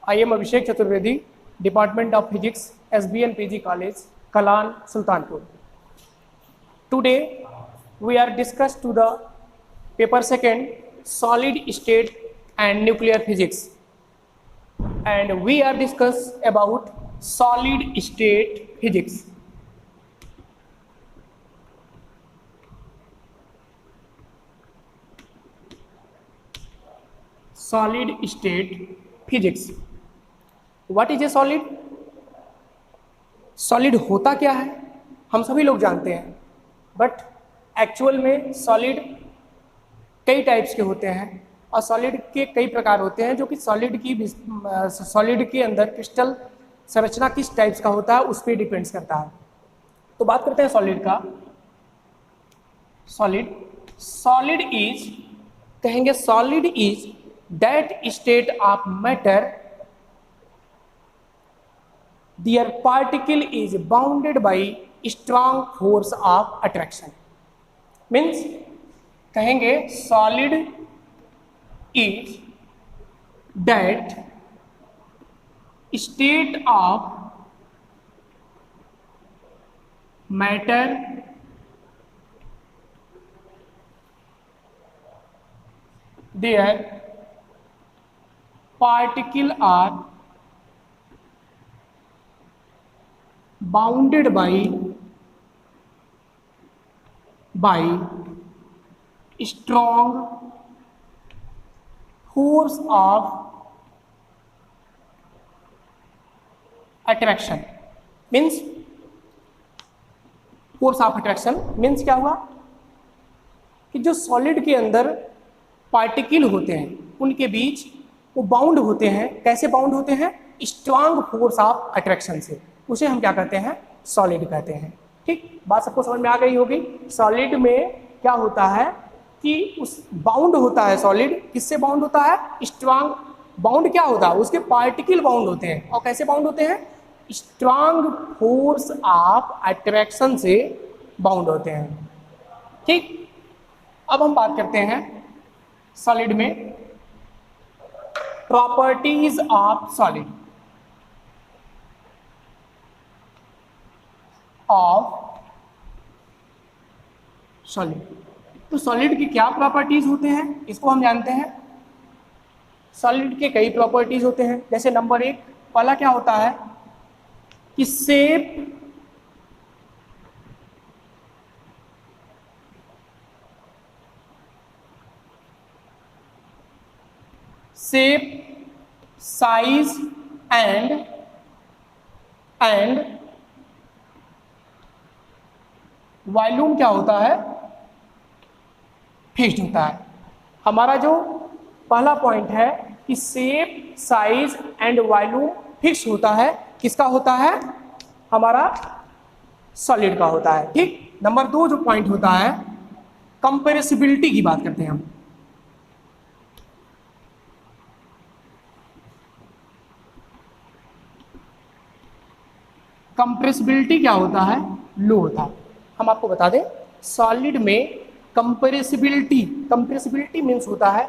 I am Abhishek Chaturvedi, Department of Physics, SBN PG College, Kalan, Sultanpur. Today, we are discussed to the paper second, solid state and nuclear physics. And we are discuss about solid state physics. Solid state physics. What is a solid? Solid होता क्या है हम सभी लोग जानते हैं, but actual में solid कई टाइप्स के होते हैं और सॉलिड के कई प्रकार होते हैं, जो कि सॉलिड के अंदर क्रिस्टल संरचना किस टाइप्स का होता है उस पर डिपेंड्स करता है। तो बात करते हैं सॉलिड का। सॉलिड इज, कहेंगे solid is that state of matter their particle is bounded by strong force of attraction. Means कहेंगे solid is that state of matter their particle are bounded by strong force of attraction. Means force of attraction means क्या हुआ कि जो solid के अंदर particle होते हैं उनके बीच वो बाउंड होते हैं। कैसे बाउंड होते हैं? स्ट्रांग फोर्स ऑफ अट्रैक्शन से। उसे हम क्या कहते हैं? सॉलिड कहते हैं। ठीक, बात सबको समझ में आ गई होगी। सॉलिड में क्या होता है कि उस बाउंड होता है, सॉलिड किससे बाउंड होता है? स्ट्रांग बाउंड क्या होता है? उसके पार्टिकल बाउंड होते हैं। और कैसे बाउंड होते हैं? स्ट्रांग फोर्स ऑफ अट्रैक्शन से बाउंड होते हैं। ठीक, अब हम बात करते हैं सॉलिड में properties of solid. Of solid, तो सॉलिड की क्या प्रॉपर्टीज होते हैं इसको हम जानते हैं। सॉलिड के कई प्रॉपर्टीज होते हैं। जैसे नंबर एक, पहला क्या होता है कि शेप साइज एंड वॉल्यूम क्या होता है? फिक्स्ड होता है। हमारा जो पहला पॉइंट है कि shape size and volume fix होता है, किसका होता है? हमारा सॉलिड का होता है। ठीक, नंबर दो जो पॉइंट होता है कंप्रेसिबिलिटी की बात करते हैं हम। कंप्रेसिबिलिटी क्या होता है? लो होता है। हम आपको बता दें सॉलिड में कंप्रेसिबिलिटी मीन्स होता है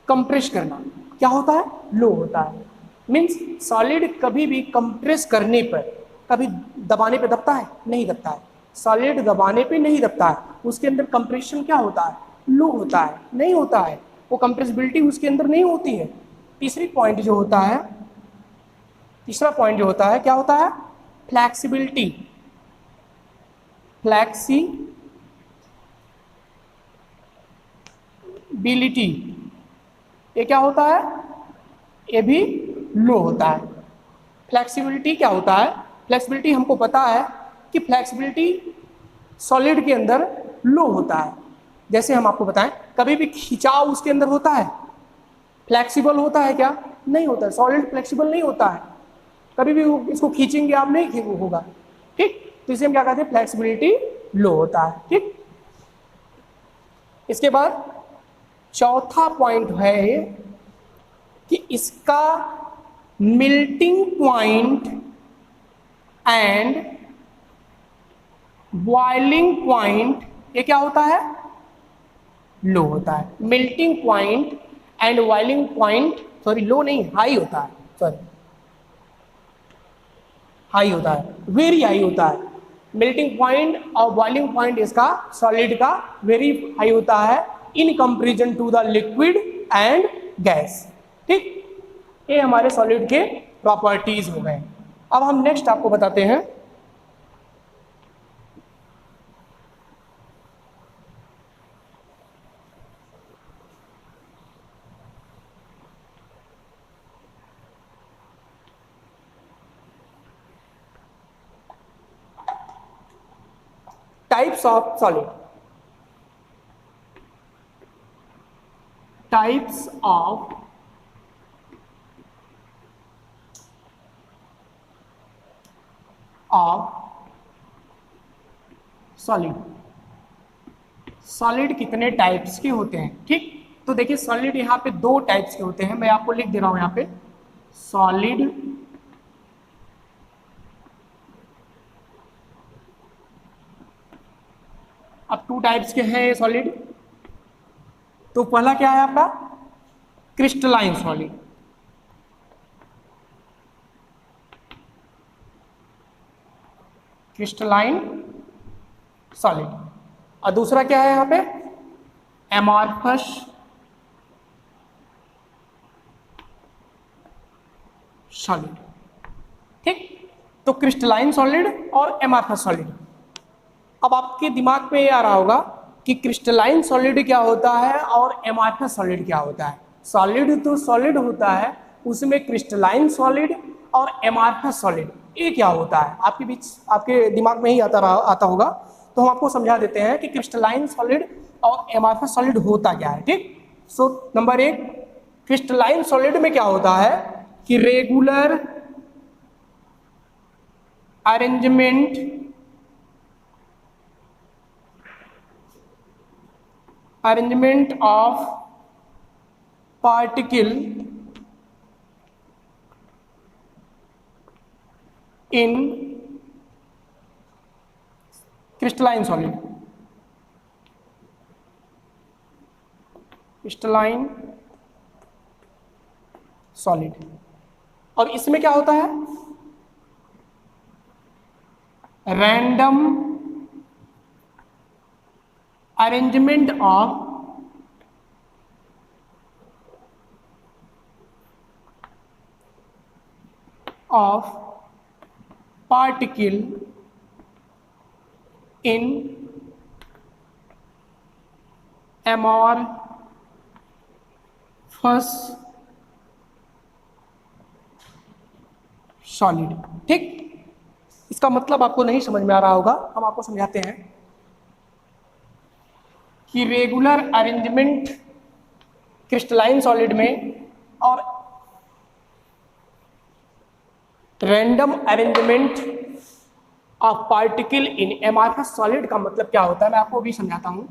कंप्रेस करना। क्या होता है? लो होता है। मीन्स सॉलिड कभी भी कंप्रेस करने पर, कभी दबाने पे दबता है? नहीं दबता है। सॉलिड दबाने पे नहीं दबता है। उसके अंदर कंप्रेशन क्या होता है? लो होता है, नहीं होता है। वो कंप्रेसिबिलिटी उसके अंदर नहीं होती है। तीसरा पॉइंट जो होता है क्या होता है? फ्लैक्सिबिलिटी। ये क्या होता है? ये भी लो होता है। फ्लैक्सिबिलिटी क्या होता है? फ्लैक्सिबिलिटी हमको पता है कि फ्लैक्सिबिलिटी सॉलिड के अंदर लो होता है। जैसे हम आपको बताएं, कभी भी खिंचाव उसके अंदर होता है? फ्लैक्सिबल होता है क्या? नहीं होता है। सॉलिड फ्लैक्सिबल नहीं होता है। कभी भी इसको खींचेंगे आप, नहीं होगा। ठीक, तो इसे हम क्या कहते हैं? फ्लैक्सिबिलिटी लो होता है। ठीक, इसके बाद चौथा पॉइंट है कि इसका melting point and boiling point ये क्या होता है? लो होता है। Melting point and boiling point sorry low नहीं, हाई होता है, सॉरी हाई होता है, वेरी हाई होता है। मेल्टिंग पॉइंट और बॉइलिंग पॉइंट इसका सॉलिड का वेरी हाई होता है in comparison to the liquid and gas. ठीक, ये हमारे सॉलिड के प्रॉपर्टीज हो गए। अब हम नेक्स्ट आपको बताते हैं types of solid. Types of solid. Solid कितने टाइप्स के होते हैं? ठीक, तो देखिए सॉलिड यहाँ पे दो टाइप्स के होते हैं, मैं आपको लिख दे रहा हूं यहाँ पे। सॉलिड अब टू टाइप्स के हैं सॉलिड। तो पहला क्या है आपका? Crystalline solid. Crystalline solid. और दूसरा क्या है यहाँ पे? Amorphous solid. ठीक, तो क्रिस्टलाइन सॉलिड और एमॉर्फस सॉलिड। अब आपके दिमाग में ये आ रहा होगा कि क्रिस्टलाइन सॉलिड क्या होता है और एमॉर्फस सॉलिड क्या होता है। सॉलिड तो सॉलिड होता है, उसमें क्रिस्टलाइन सॉलिड और एमॉर्फस सॉलिड ये क्या होता है? आपके बीच आपके दिमाग में ही आता होगा, तो हम आपको समझा देते हैं कि क्रिस्टलाइन सॉलिड और एमॉर्फस सॉलिड होता क्या है। ठीक, सो नंबर एक, क्रिस्टलाइन सॉलिड में क्या होता है कि regular arrangement of particle in crystalline solid. Crystalline solid. और इसमें क्या होता है? Random arrangement of particle in amorphous solid. ठीक, इसका मतलब आपको नहीं समझ में आ रहा होगा, हम आपको समझाते हैं कि रेगुलर अरेंजमेंट क्रिस्टलाइन सॉलिड में और random arrangement of particle in amorphous solid का मतलब क्या होता है, मैं आपको भी समझाता हूं।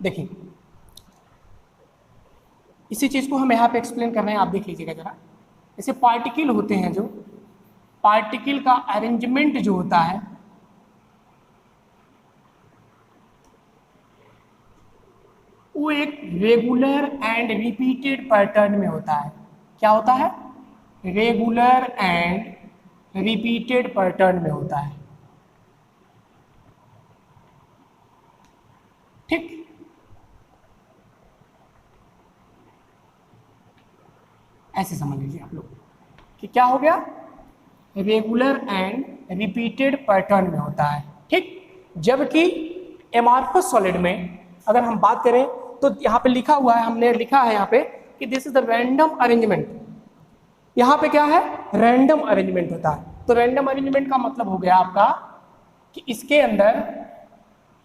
देखिए, इसी चीज को हम यहाँ पे एक्सप्लेन कर रहे हैं, आप देख लीजिएगा जरा। जैसे पार्टिकल होते हैं, जो पार्टिकल का अरेंजमेंट जो होता है वो एक रेगुलर एंड रिपीटेड पैटर्न में होता है। क्या होता है? रेगुलर एंड रिपीटेड पैटर्न में होता है। ठीक, ऐसे समझ लीजिए आप लोग कि क्या हो गया? रेगुलर एंड रिपीटेड पैटर्न में होता है। ठीक, जबकि एमॉर्फस सॉलिड में अगर हम बात करें तो यहाँ पे लिखा हुआ है, हमने लिखा है यहाँ पे कि this is the random arrangement. यहाँ पे क्या है? रैंडम अरेंजमेंट होता है। तो रैंडम अरेंजमेंट का मतलब हो गया आपका कि इसके अंदर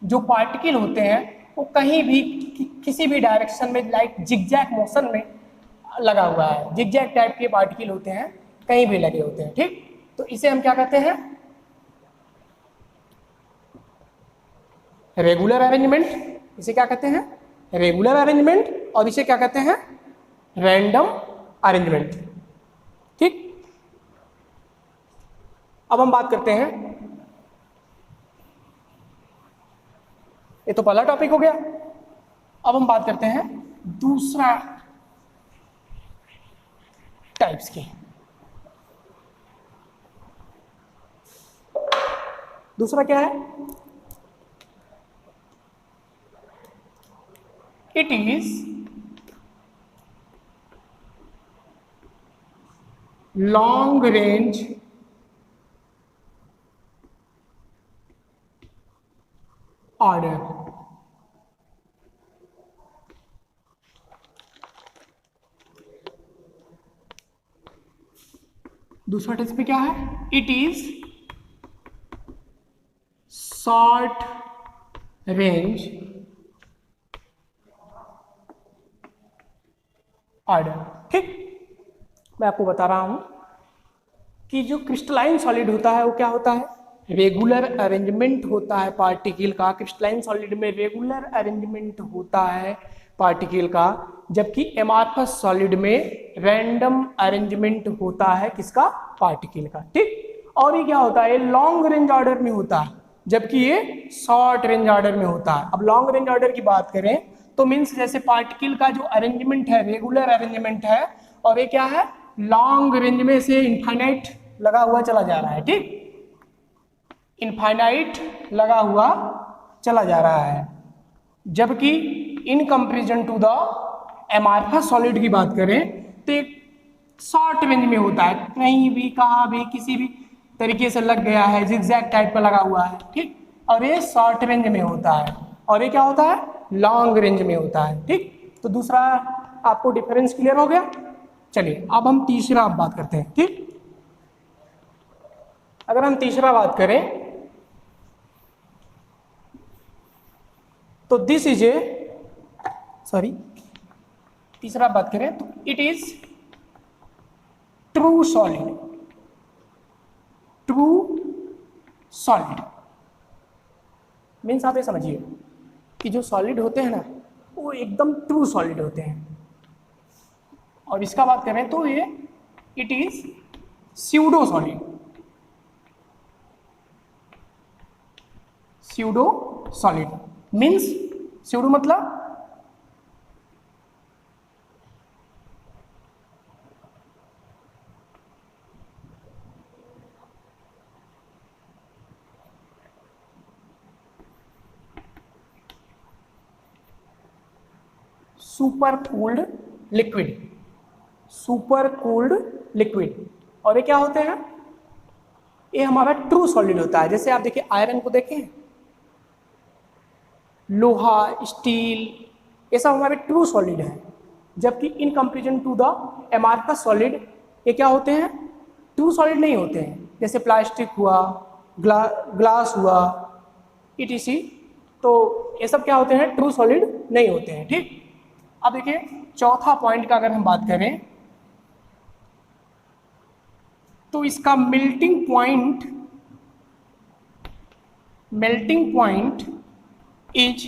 जो पार्टिकल होते हैं वो कहीं भी किसी भी डायरेक्शन में, लाइक जिगजैग मोशन में लगा हुआ है। जिगजैग टाइप के पार्टिकल होते हैं, कहीं भी लगे होते हैं। ठीक, तो इसे हम क्या कहते हैं? Regular arrangement. इसे क्या कहते हैं? Regular arrangement. और इसे क्या कहते हैं? Random arrangement. ठीक, अब हम बात करते हैं, ये तो पहला टॉपिक हो गया। अब हम बात करते हैं दूसरा टाइप्स की। दूसरा क्या है? It is long range order. दूसरा टेस्ट में क्या है? It is short range order. ठीक, मैं आपको बता रहा हूं कि जो क्रिस्टलाइन सॉलिड होता है वो क्या होता है? रेगुलर अरेंजमेंट होता है पार्टिकल का। क्रिस्टलाइन सॉलिड में रेगुलर अरेंजमेंट होता है पार्टिकल का, जबकि एमार्फस सॉलिड में रैंडम अरेंजमेंट होता है किसका? पार्टिकल का। ठीक, और ये क्या होता है? लॉन्ग रेंज ऑर्डर में होता है, जबकि ये शॉर्ट रेंज ऑर्डर में होता है। अब लॉन्ग रेंज ऑर्डर की बात करें तो मीन्स जैसे पार्टिकल का जो अरेंजमेंट है रेगुलर अरेंजमेंट है, और ये क्या है? लॉन्ग रेंज में से इनफाइनाइट लगा हुआ चला जा रहा है। ठीक, इनफाइनाइट लगा हुआ चला जा रहा है, जबकि in comparison to the amorphous solid की बात करें तो एक शॉर्ट रेंज में होता है, कहीं भी कहाँ भी किसी भी तरीके से लग गया है, जिगजैग टाइप का लगा हुआ है। ठीक, और ये शॉर्ट रेंज में होता है, और ये क्या होता है? लॉन्ग रेंज में होता है। ठीक, तो दूसरा आपको डिफरेंस क्लियर हो गया। चलिए अब हम तीसरा बात करते हैं। ठीक, अगर हम तीसरा बात करें तो दिस इज ए तीसरा बात करें तो it is true solid. True solid means आप ये समझिए कि जो सॉलिड होते हैं ना वो एकदम ट्रू सॉलिड होते हैं। और इसका बात करें तो ये it is pseudo solid. Pseudo solid means, pseudo मतलब super cooled liquid. Super cooled liquid. और ये क्या होते हैं? ये हमारा ट्रू सॉलिड होता है। जैसे आप देखिए आयरन को देखें, लोहा, स्टील, ये सब हमारे ट्रू सॉलिड है, जबकि in comparison to the amorphous solid ये क्या होते हैं? ट्रू सॉलिड नहीं होते हैं। जैसे प्लास्टिक हुआ, ग्लास हुआ, ETC, तो ये सब क्या होते हैं? ट्रू सॉलिड नहीं होते हैं। ठीक, अब देखिए चौथा पॉइंट का अगर हम बात करें तो इसका मेल्टिंग पॉइंट इज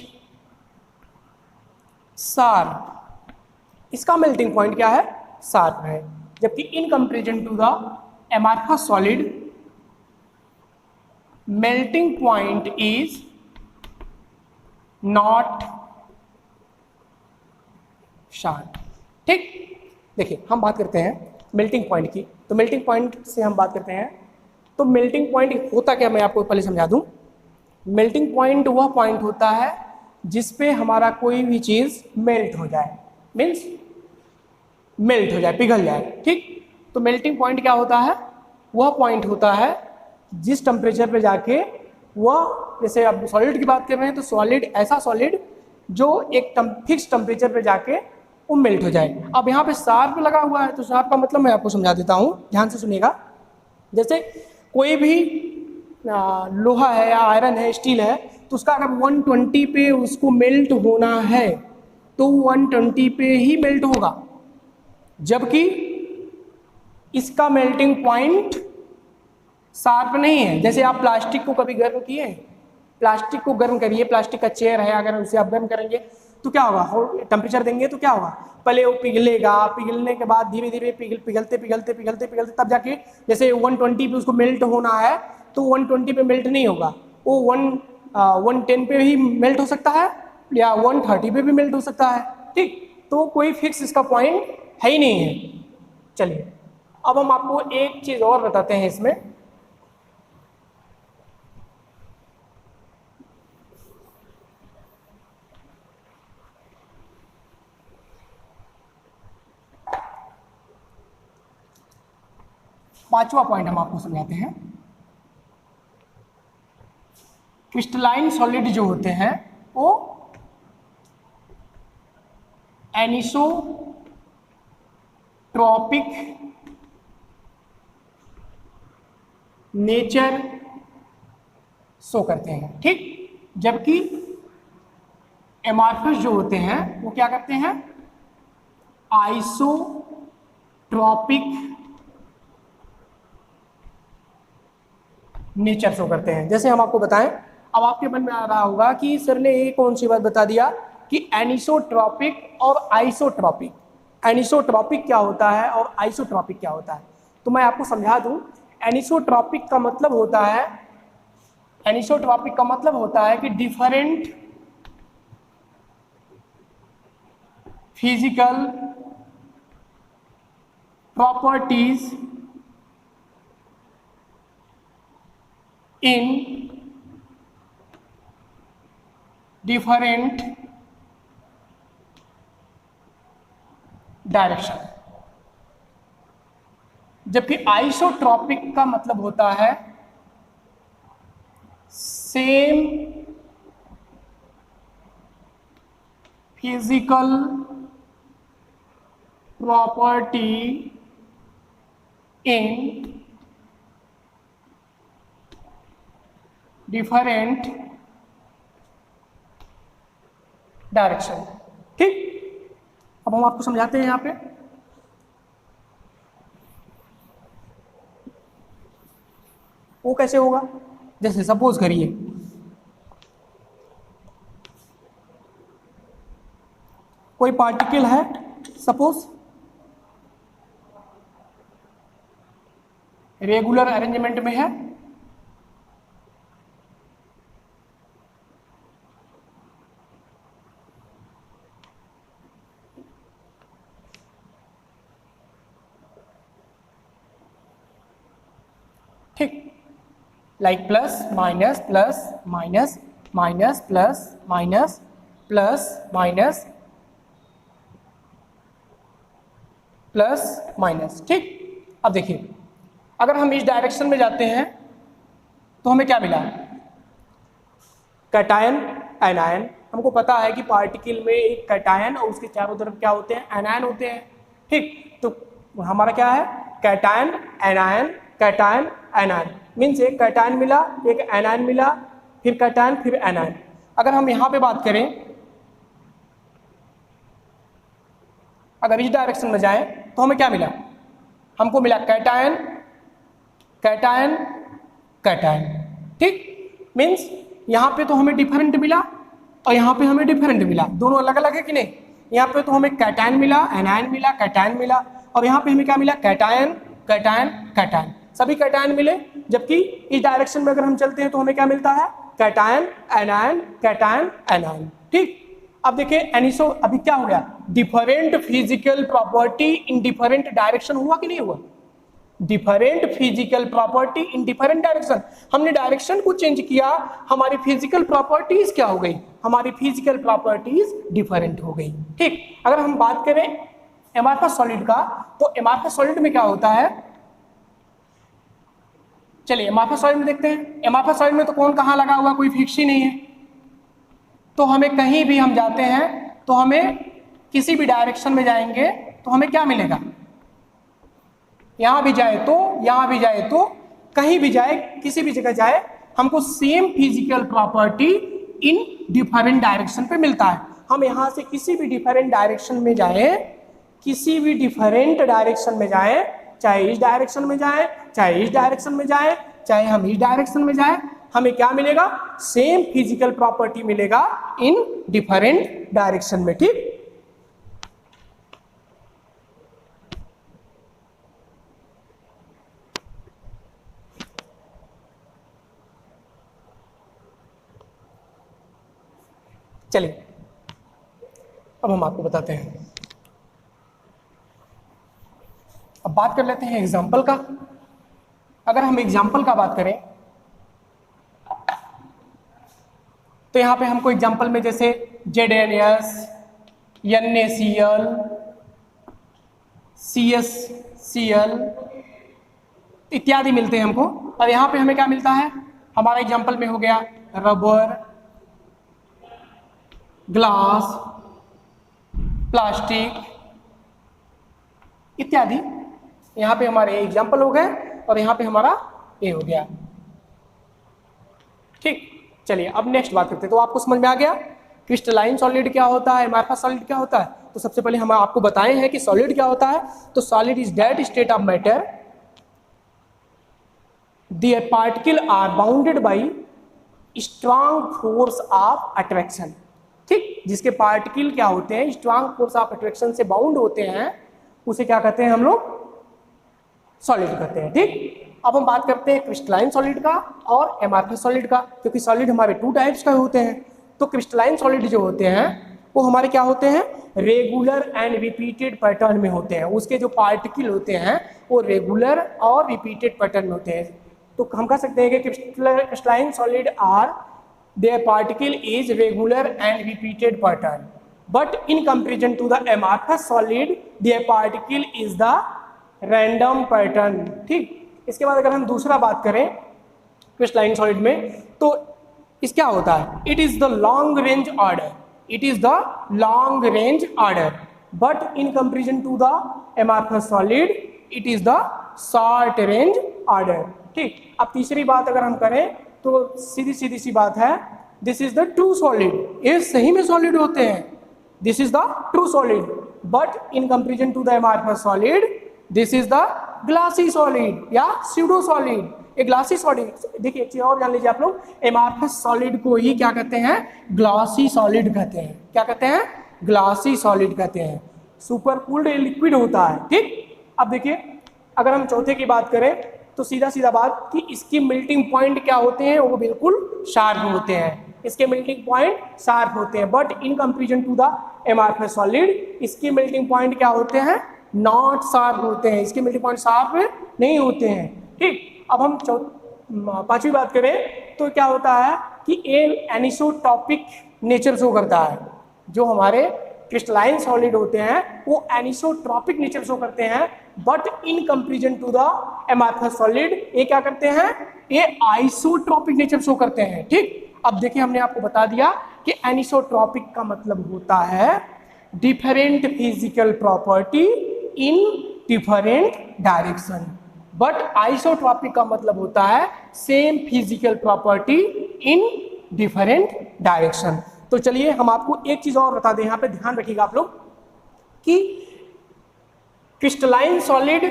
शार्प। इसका मेल्टिंग पॉइंट क्या है? शार्प है, जबकि in comparison to the amorphous solid melting point is not sharp. ठीक, देखिए हम बात करते हैं मेल्टिंग पॉइंट की, तो मेल्टिंग पॉइंट से हम बात करते हैं तो मेल्टिंग पॉइंट होता क्या, मैं आपको पहले समझा दूं। मेल्टिंग पॉइंट वह पॉइंट होता है जिस पे हमारा कोई भी चीज़ मेल्ट हो जाए, मीन्स मेल्ट हो जाए, पिघल जाए। ठीक, तो मेल्टिंग पॉइंट क्या होता है? वह पॉइंट होता है जिस टेम्परेचर पे जाके वह, जैसे अब सॉलिड की बात कर रहे हैं तो सॉलिड, ऐसा सॉलिड जो एक फिक्स टेम्परेचर पे जाके वो मेल्ट हो जाए। अब यहाँ पे शार्प लगा हुआ है, तो शार्प का मतलब मैं आपको समझा देता हूँ, ध्यान से सुनिएगा। जैसे कोई भी लोहा है या आयरन है, स्टील है, तो उसका अगर 120 पे उसको मेल्ट होना है तो 120 पे ही मेल्ट होगा, जबकि इसका मेल्टिंग पॉइंट शार्प नहीं है। जैसे आप प्लास्टिक को कभी गर्म किए, प्लास्टिक को गर्म करिए, प्लास्टिक का चेयर है, अगर उसे आप गर्म करेंगे तो क्या होगा, टेम्परेचर देंगे तो क्या होगा, पहले वो पिघलेगा, पिघलने के बाद धीरे धीरे पिघलते पिघलते पिघलते पिघलते तब जाके जैसे 120 पे उसको मेल्ट होना है तो 120 पे मेल्ट नहीं होगा, वो 110 पे ही मेल्ट हो सकता है या 130 पे भी मेल्ट हो सकता है। ठीक, तो कोई फिक्स इसका पॉइंट है ही नहीं है। चलिए अब हम आपको एक चीज और बताते हैं इसमें। पांचवा पॉइंट हम आपको समझाते हैं। क्रिस्टलाइन सॉलिड जो होते हैं वो एनिसोट्रॉपिक नेचर शो करते हैं। ठीक, जबकि एमार्फस जो होते हैं वो क्या करते हैं, आइसोट्रॉपिक नेचर शो करते हैं। जैसे हम आपको बताएं, अब आपके मन में आ रहा होगा कि सर ने ये कौन सी बात बता दिया कि एनिसोट्रॉपिक और आइसोट्रॉपिक, एनिसोट्रॉपिक क्या होता है और आइसोट्रॉपिक क्या होता है। तो मैं आपको समझा दूं, एनिसोट्रॉपिक का मतलब होता है, एनिसोट्रॉपिक का मतलब होता है कि different physical properties in different direction. जबकि आइसोट्रॉपिक का मतलब होता है same physical property in different direction. ठीक, अब हम आपको समझाते हैं यहां पे। वो कैसे होगा, जैसे सपोज करिए कोई पार्टिकल है, सपोज रेगुलर अरेंजमेंट में है, ठीक, like plus minus plus minus minus plus minus plus minus plus minus. ठीक, अब देखिए अगर हम इस डायरेक्शन में जाते हैं तो हमें क्या मिला, कैटायन एनायन। हमको पता है कि पार्टिकल में एक कैटायन और उसके चारों तरफ क्या होते हैं, एनायन होते हैं। ठीक, तो हमारा क्या है, cation anion cation anion, means एक कैटायन मिला, एक एनायन मिला, फिर कैटायन फिर एनायन। अगर हम यहाँ पे बात करें, अगर इस डायरेक्शन में जाएं तो हमें क्या मिला, हमको मिला कैटायन कैटायन कैटायन। ठीक, मीन्स यहाँ पे तो हमें डिफरेंट मिला और यहाँ पे हमें डिफरेंट मिला, दोनों अलग अलग है कि नहीं। यहाँ पे तो हमें कैटायन मिला, एनायन मिला, कैटायन मिला, और यहाँ पे हमें क्या मिला, कैटायन कैटायन कैटायन, सभी कैटायन मिले। जबकि इस डायरेक्शन में अगर हम चलते हैं तो हमें क्या मिलता है, कैटायन एनायन कैटायन एनायन। ठीक, अब देखिए एनिसो अभी क्या हो गया, different physical property in different direction हुआ कि नहीं हुआ, different physical property in different direction. हमने डायरेक्शन को चेंज किया, हमारी फिजिकल प्रॉपर्टीज क्या हो गई, हमारी फिजिकल प्रॉपर्टीज डिफरेंट हो गई। ठीक, अगर हम बात करें एमार्फस सॉलिड का, तो एमार्फस सॉलिड में क्या होता है, चलिए एमार्फस सॉलिड में देखते हैं। एमार्फस सॉलिड में तो कौन कहाँ लगा हुआ, कोई फिक्स ही नहीं है, तो हमें कहीं भी हम जाते हैं तो हमें किसी भी डायरेक्शन में जाएंगे तो हमें क्या मिलेगा, यहाँ भी जाए तो, यहाँ भी जाए तो, कहीं भी जाए, किसी भी जगह जाए, हमको same physical property in different direction पे मिलता है। हम यहाँ से किसी भी डिफरेंट डायरेक्शन में जाएं, किसी भी डिफरेंट डायरेक्शन में जाएं, चाहे इस डायरेक्शन में जाएं, चाहे इस डायरेक्शन में जाएं, चाहे हम इस डायरेक्शन में जाए, हमें क्या मिलेगा, सेम फिजिकल प्रॉपर्टी मिलेगा इन डिफरेंट डायरेक्शन में। ठीक, चलिए अब हम आपको बताते हैं। अब बात कर लेते हैं एग्जाम्पल का। अगर हम एग्जाम्पल का बात करें तो यहाँ पे हमको एग्जाम्पल में जैसे ZNS, NaCl, CSCl इत्यादि मिलते हैं हमको। और यहाँ पे हमें क्या मिलता है, हमारा एग्जाम्पल में हो गया रबर, ग्लास, प्लास्टिक इत्यादि। यहाँ पे हमारे एग्जाम्पल हो गए और यहाँ पे हमारा ये हो गया। ठीक, चलिए अब नेक्स्ट बात करते हैं। तो आपको समझ में आ गया क्रिस्टलाइन सॉलिड क्या होता है, एमार्फस सॉलिड क्या होता है। तो सबसे पहले हम आपको बताए हैं कि सॉलिड क्या होता है। तो solid is that state of matter the particle are bounded by strong force of attraction. ठीक, जिसके पार्टिकल क्या होते हैं, स्ट्रांग फोर्स ऑफ अट्रैक्शन से बाउंड होते हैं, उसे क्या कहते हैं हम लोग, सॉलिड कहते हैं। ठीक, अब हम बात करते हैं क्रिस्टलाइन सॉलिड का और एमार्फस सॉलिड का, क्योंकि सॉलिड हमारे 2 टाइप्स का होते हैं। तो क्रिस्टलाइन सॉलिड जो होते हैं वो हमारे क्या होते हैं, रेगुलर एंड रिपीटेड पैटर्न में होते हैं। उसके जो पार्टिकल होते हैं वो रेगुलर और रिपीटेड पैटर्न में होते हैं। तो हम कह सकते हैं कि crystalline solid are their particle is regular and repeated pattern, but in comparison to the amorphous solid their particle is the random pattern। ठीक, इसके बाद अगर हम दूसरा बात करें क्रिस्टलाइन सॉलिड में तो इस क्या होता है, it is the long range order, it is the long range order, but in comparison to the amorphous solid it is the short range order. ठीक, अब तीसरी बात अगर हम करें तो सीधी सी बात है, this is the true solid, ये सही में सॉलिड होते हैं, this is the true solid, but in comparison to the amorphous solid this is the glassy solid या स्यूडो सॉलिड। एक ग्लासी सॉलिड, देखिए एक चीज और जान लीजिए आप लोग, एमार्फस सॉलिड को ही क्या कहते हैं, ग्लासी सॉलिड कहते हैं। क्या कहते हैं, ग्लासी सॉलिड कहते हैं। सुपर कूल्ड लिक्विड होता है। ठीक, अब देखिए अगर हम चौथे की बात करें तो सीधा बात कि इसकी मेल्टिंग पॉइंट क्या होते हैं, वो बिल्कुल शार्प होते हैं, इसके मेल्टिंग पॉइंट शार्प होते हैं, but in comparison to the amorphous solid इसकी मेल्टिंग पॉइंट क्या होते हैं, नॉट शार्प होते हैं, इसके मेल्टिंग पॉइंट शार्प नहीं होते हैं। ठीक, अब हम पांचवी बात करें तो क्या होता है कि ये एनिसोट्रॉपिक नेचर शो करता है। जो हमारे क्रिस्टलाइन सॉलिड होते हैं वो एनिसोट्रॉपिक नेचर शो करते हैं, but in comparison to the amorphous solid ये क्या करते हैं, ये आइसोट्रॉपिक नेचर शो करते हैं। ठीक, अब देखिए हमने आपको बता दिया कि एनिसोट्रॉपिक का मतलब होता है different physical property in different direction, but isotropic का मतलब होता है same physical property in different direction. तो चलिए हम आपको एक चीज और बता दें, यहाँ पे ध्यान रखिएगा आप लोग कि क्रिस्टलाइन सॉलिड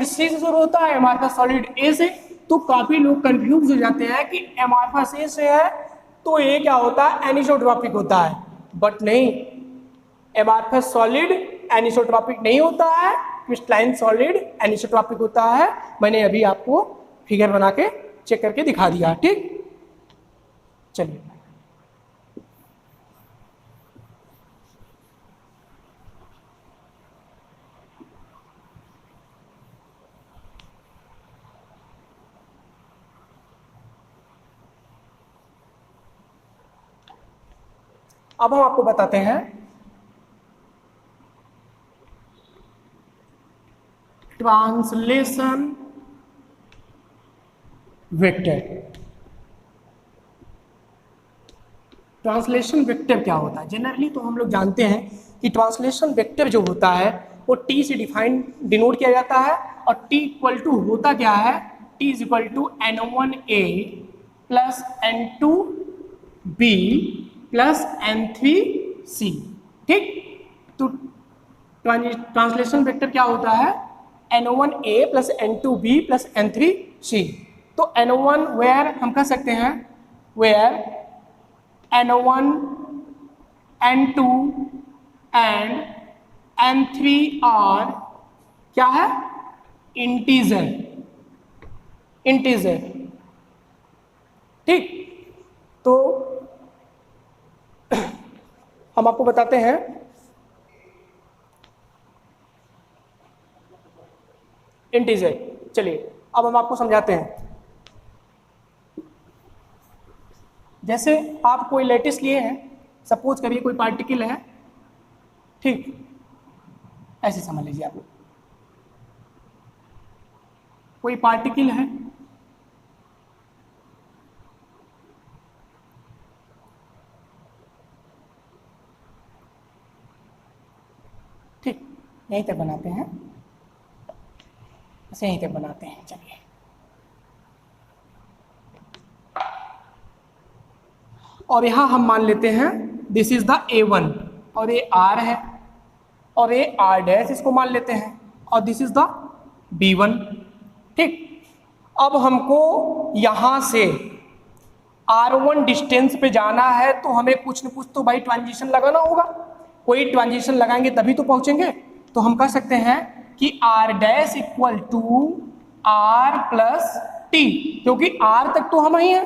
सी से शुरू होता है, एमार्फस सॉलिड ए से। तो काफी लोग कंफ्यूज हो जाते हैं कि एमार्फस ए से है तो ये क्या होता है, एनिसोट्रॉपिक होता है, बट नहीं, एमार्फस सॉलिड एनिसोट्रॉपिक नहीं होता है, क्रिस्टलाइन सॉलिड एनिसोट्रॉपिक होता है। मैंने अभी आपको फिगर बना के चेक करके दिखा दिया। ठीक, चलिए अब हम आपको बताते हैं ट्रांसलेशन वेक्टर। ट्रांसलेशन वेक्टर क्या होता है, जनरली तो हम लोग जानते हैं कि ट्रांसलेशन वेक्टर जो होता है वो टी से डिनोट किया जाता है, और टी इक्वल टू होता क्या है, T is equal to n1a plus n2b plus n3c। ठीक, तो ट्रांसलेशन वेक्टर क्या होता है, N1A plus N2B plus N3C। तो N1 वेयर हम कह सकते हैं where N1 N2 and N3 are क्या है, इंटीजर, इंटीजर। ठीक, तो हम आपको बताते हैं इंटीजर। चलिए अब हम आपको समझाते हैं। जैसे आप कोई लेटिस लिए हैं, सपोज करिए कोई पार्टिकल है, ठीक, ऐसे समझ लीजिए आप लोग कोई पार्टिकल है, ठीक, यहीं तक बनाते हैं, ऐसे यहीं तक बनाते हैं। चलिए और यहां हम मान लेते हैं दिस इज द A1 और ये R है और ये R डैश इसको मान लेते हैं और दिस इज द B1। ठीक, अब हमको यहां से R1 डिस्टेंस पे जाना है तो हमें कुछ न कुछ तो भाई ट्रांजिशन लगाना होगा, कोई ट्रांजिशन लगाएंगे तभी तो पहुंचेंगे। तो हम कह सकते हैं कि R dash equal to R plus T, क्योंकि R तक तो हम ही हैं,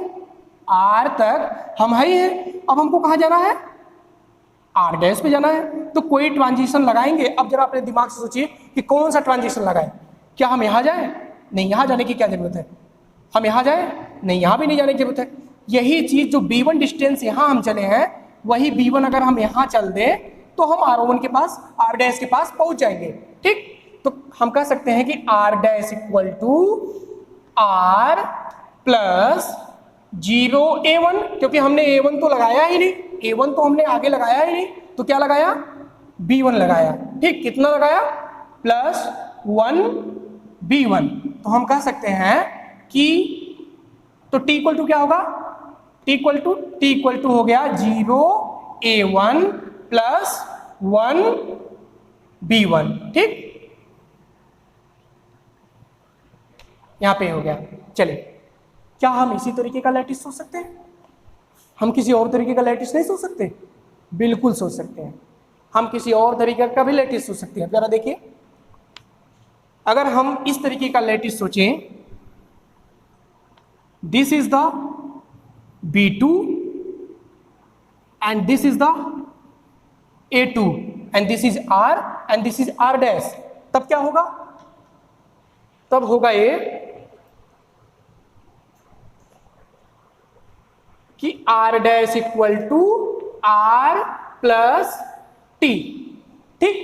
R तक हम ही हैं। अब हमको कहाँ जाना है, R डैश पे जाना है, तो कोई ट्रांजिशन लगाएंगे। अब जरा अपने दिमाग से सोचिए कि कौन सा ट्रांजिशन लगाएं। क्या हम यहाँ जाएं? नहीं, यहाँ जाने की क्या जरूरत है। हम यहाँ जाएं? नहीं, यहाँ भी नहीं जाने की जरूरत है। यही चीज जो B1 डिस्टेंस यहाँ हम चले हैं, वही B1 अगर हम यहाँ चल दें तो हम R1 के पास, R डैश के पास पहुंच जाएंगे। ठीक, तो हम कह सकते हैं कि R dash equal to R plus 0A1, क्योंकि हमने A1 तो लगाया ही नहीं, A1 तो हमने आगे लगाया ही नहीं, तो क्या लगाया, B1 लगाया। ठीक, कितना लगाया, प्लस 1 B1। तो हम कह सकते हैं कि तो T इक्वल टू क्या होगा, T इक्वल टू हो गया 0A1 प्लस 1 B1। ठीक, यहां पे हो गया। चलिए, क्या हम इसी तरीके का लैटिस सोच सकते हैं? हम किसी और तरीके का लैटिस नहीं सोच सकते? बिल्कुल सोच सकते हैं, हम किसी और तरीके का भी लैटिस सोच सकते हैं। जरा देखिए, अगर हम इस तरीके का लैटिस सोचें, this is the B2 and this is the A2 and this is R and this is R dash, तब क्या होगा, तब होगा ये कि R dash equal to R plus T। ठीक,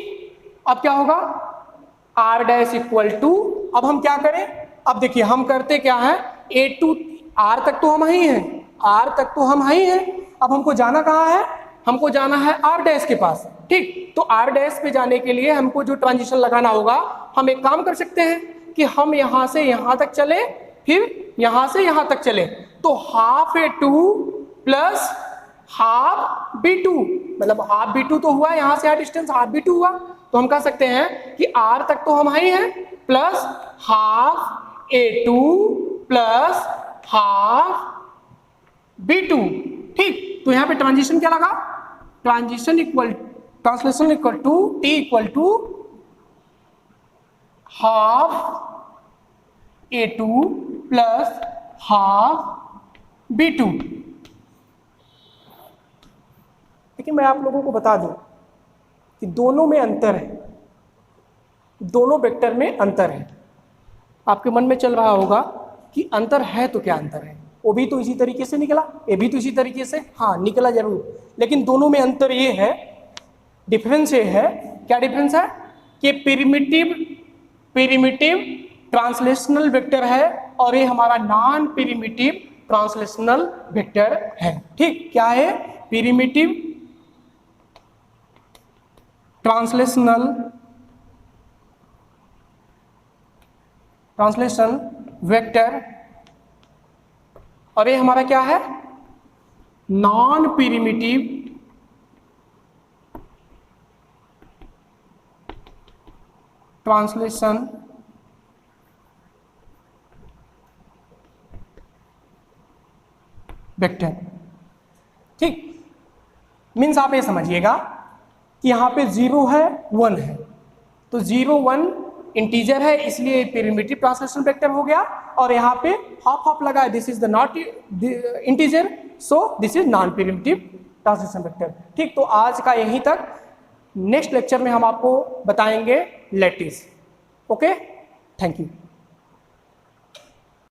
अब क्या होगा, R डैश इक्वल टू, अब हम क्या करें, अब देखिए हम करते क्या है, A2 R तक तो हम ही हैं, R तक तो हम ही हैं। अब हमको जाना कहाँ है, हमको जाना है R डैश के पास। ठीक, तो R डैश पे जाने के लिए हमको जो ट्रांजिशन लगाना होगा, हम एक काम कर सकते हैं कि हम यहां से यहां तक चले, फिर यहां से यहां तक चले, तो half A2 plus half B2, मतलब हाफ B2 तो हुआ, यहां से यहां डिस्टेंस हाफ B2 हुआ। तो हम कह सकते हैं कि R तक तो हम ही हैं, plus half A2 plus half B2। ठीक, तो यहां पे ट्रांजिशन क्या लगा, translation equal to T equal to half A2 plus half B2। लेकिन मैं आप लोगों को बता दूं कि दोनों में अंतर है, दोनों वेक्टर में अंतर है। आपके मन में चल रहा होगा कि अंतर है तो क्या अंतर है, वो भी तो इसी तरीके से निकला, ये भी तो इसी तरीके से, हाँ निकला जरूर, लेकिन दोनों में अंतर ये है, डिफरेंस ये है, क्या डिफरेंस है कि प्रिमिटिव ट्रांसलेशनल वेक्टर है और ये हमारा नॉन प्रिमिटिव ट्रांसलेशनल वेक्टर है। ठीक, क्या है, प्रिमिटिव ट्रांसलेशन वेक्टर और ये हमारा क्या है, नॉन प्रिमिटिव ट्रांसलेशन वेक्टर। ठीक, मीन्स आप ये समझिएगा कि यहाँ पे 0 है 1 है, तो 0 1 इंटीजर है इसलिए प्रिमिटिव ट्रांसलेशन वेक्टर हो गया, और यहाँ पे हाफ हाफ लगा है, this is the not integer, so this is non primitive translation vector. ठीक, तो आज का यहीं तक, नेक्स्ट लेक्चर में हम आपको बताएंगे लैटिस। Okay, thank you.